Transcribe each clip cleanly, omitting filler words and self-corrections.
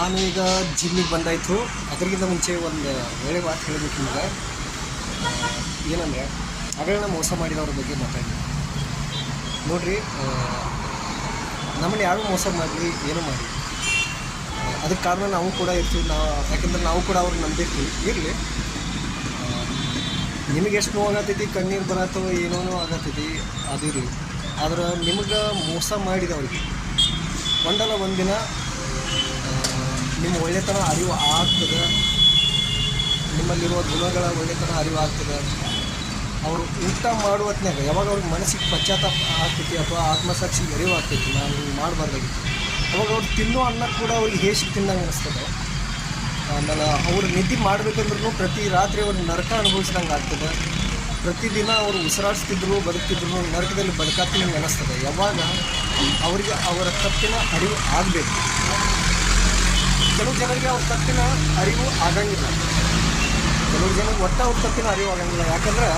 ನಾನು ಈಗ ಜಿಮ್ಮಿಗೆ ಬಂದಾಯಿತು. ಅದಕ್ಕಿಂತ ಮುಂಚೆ ಒಂದು ಒಳ್ಳೆ ಮಾತು ಹೇಳಬೇಕು ನಿಮಗೆ. ಏನಂದರೆ ಅಗಳನ್ನ ಮೋಸ ಮಾಡಿದವ್ರ ಬಗ್ಗೆ ಮಾತಾಡಿ ನೋಡಿರಿ. ನಮ್ಮನ್ನು ಯಾರು ಮೋಸ ಮಾಡಲಿ ಏನೋ ಮಾಡಿ ಅದಕ್ಕೆ ಕಾರಣ ನಾವು ಕೂಡ ಇರ್ತೀವಿ. ಯಾಕೆಂದ್ರೆ ನಾವು ಕೂಡ ಅವ್ರಿಗೆ ನಂಬಿರ್ತೀವಿ. ಇರಲಿ, ನಿಮಗೆ ಎಷ್ಟು ನೋವಾಗತ್ತೈತಿ, ಕಣ್ಣೀರು ಬರತ್ತವ, ಏನೋ ಆಗತ್ತೈತಿ, ಅದಿರಲಿ. ಆದ್ರೆ ನಿಮಗೆ ಮೋಸ ಮಾಡಿದವ್ರಿಗೆ ಒಂದಲ್ಲ ಒಂದಿನ ನಿಮ್ಮ ಒಳ್ಳೆತನ ಅರಿವು ಆಗ್ತದೆ. ನಿಮ್ಮಲ್ಲಿರುವ ಗುಣಗಳ ಒಳ್ಳೆತನ ಅರಿವು ಆಗ್ತದೆ. ಅವರು ಊಟ ಮಾಡುವ ಹೊತ್ನಾಗ ಯಾವಾಗ ಅವ್ರಿಗೆ ಮನಸ್ಸಿಗೆ ಪಶ್ಚಾತ್ತಾಪ ಆಗ್ತೈತಿ ಅಥವಾ ಆತ್ಮಸಾಕ್ಷಿಗೆ ಅರಿವು ಆಗ್ತೈತಿ ನಾನು ಮಾಡಬಾರ್ದಾಗಿತ್ತು, ಅವಾಗ ಅವ್ರು ತಿನ್ನೋ ಅನ್ನ ಕೂಡ ಅವ್ರಿಗೆ ಹೇಸಿ ತಿನ್ನಂಗೆ ಅನಿಸ್ತದೆ. ಆಮೇಲೆ ಅವ್ರು ನಿದ್ದೆ ಮಾಡಬೇಕಂದ್ರೂ ಪ್ರತಿ ರಾತ್ರಿ ಅವ್ರಿಗೆ ನರಕ ಅನುಭವಿಸ್ದಂಗೆ ಆಗ್ತದೆ. ಪ್ರತಿದಿನ ಅವರು ಉಸಿರಾಡಿಸ್ತಿದ್ರು ಬದುಕ್ತಿದ್ರು ನರಕದಲ್ಲಿ ಬದುಕಾಗ್ತಿನಂಗೆ ಅನ್ನಿಸ್ತದೆ. ಯಾವಾಗ ಅವರಿಗೆ ಅವರ ತಪ್ಪಿನ ಅರಿವು ಆಗಬೇಕು. ಕೆಲವು ಜನರಿಗೆ ಅವ್ರ ತಪ್ಪಿನ ಅರಿವು ಆಗಂಗಿಲ್ಲ. ಕೆಲವು ಜನಕ್ಕೆ ಒಟ್ಟು ಅವ್ರ ತಪ್ಪಿನ ಅರಿವು ಆಗಂಗಿಲ್ಲ. ಯಾಕಂದ್ರೆ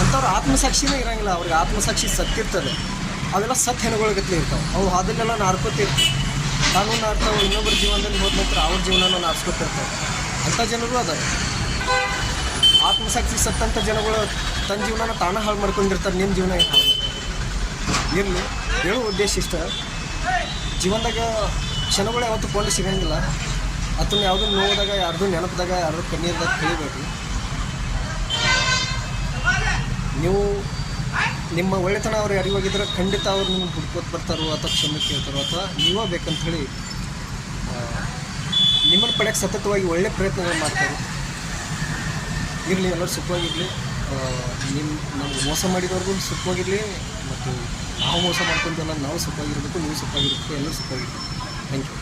ಅಂಥವ್ರ ಆತ್ಮಸಾಕ್ಷಿನೇ ಇರೋಂಗಿಲ್ಲ. ಅವ್ರಿಗೆ ಆತ್ಮಸಾಕ್ಷಿ ಸತ್ತಿರ್ತದೆ. ಅವೆಲ್ಲ ಸತ್ ಹೆಣಗೊಳಗತ್ಲೆ ಇರ್ತಾವೆ. ಅವು ಅದನ್ನೆಲ್ಲ ನಾರ್ಕೋತಿರ್ತಾವೆ. ಕಾನೂನು ನಾರ್ತಾವೆ. ಇನ್ನೊಬ್ಬರ ಜೀವನದಲ್ಲಿ ಹೋದ ನಂತರ ಅವ್ರ ಜೀವನನ ನಾರ್ಸ್ಕೊತಿರ್ತಾವೆ. ಅಂಥ ಜನರು ಅದಾರೆ. ಆತ್ಮಸಾಕ್ಷಿ ಸತ್ತಂಥ ಜನಗಳು ತನ್ನ ಜೀವನನ ತಾಣ ಹಾಳು ಮಾಡ್ಕೊಂಡಿರ್ತಾರೆ. ನಿಮ್ಮ ಜೀವನ ಏನು ಹಾಳು ಇರಲಿ. ಹೇಳೋ ಉದ್ದೇಶ ಇಷ್ಟ, ಜೀವನದಾಗ ಕ್ಷಣಗಳು ಯಾವತ್ತೂ ಕೊಂಡು ಸಿಗೋಂಗಿಲ್ಲ. ಅದನ್ನ ಯಾವುದೂ ನೋಡಿದಾಗ, ಯಾರ್ದು ನೆನಪಿದಾಗ, ಯಾರ್ದು ಕಣ್ಣೀರ್ದಾಗ ಕಳಿಬೇಡ್ರಿ. ನೀವು ನಿಮ್ಮ ಒಳ್ಳೆತನ ಅವ್ರು ಅರಿವಾಗಿದ್ರೆ ಖಂಡಿತ ಅವ್ರು ನಿಮ್ಗೆ ಹುಡ್ಕೋತ ಬರ್ತಾರೋ ಅಥವಾ ಕ್ಷಮೆ ಕೇಳ್ತಾರೋ ಅಥವಾ ನೀವೇ ಬೇಕಂತ ಹೇಳಿ ನಿಮ್ಮನ್ನು ಪಡೆಯೋಕ್ಕೆ ಸತತವಾಗಿ ಒಳ್ಳೆ ಪ್ರಯತ್ನಗಳು ಮಾಡ್ತಾರೆ. ಇರಲಿ, ಎಲ್ಲರೂ ಸುಖವಾಗಿರಲಿ. ನಮ್ಗೆ ಮೋಸ ಮಾಡಿದವ್ರಿಗೂ ಸುಖವಾಗಿರಲಿ ಮತ್ತು ನಾವು ಮೋಸ ಮಾಡ್ಕೊಂತಲ್ಲ ನಾವು ಸುಖವಾಗಿರಬೇಕು, ನೀವು ಸುಖವಾಗಿರಬೇಕು, ಎಲ್ಲರೂ ಸುಖವಾಗಿರಬೇಕು. Thank you.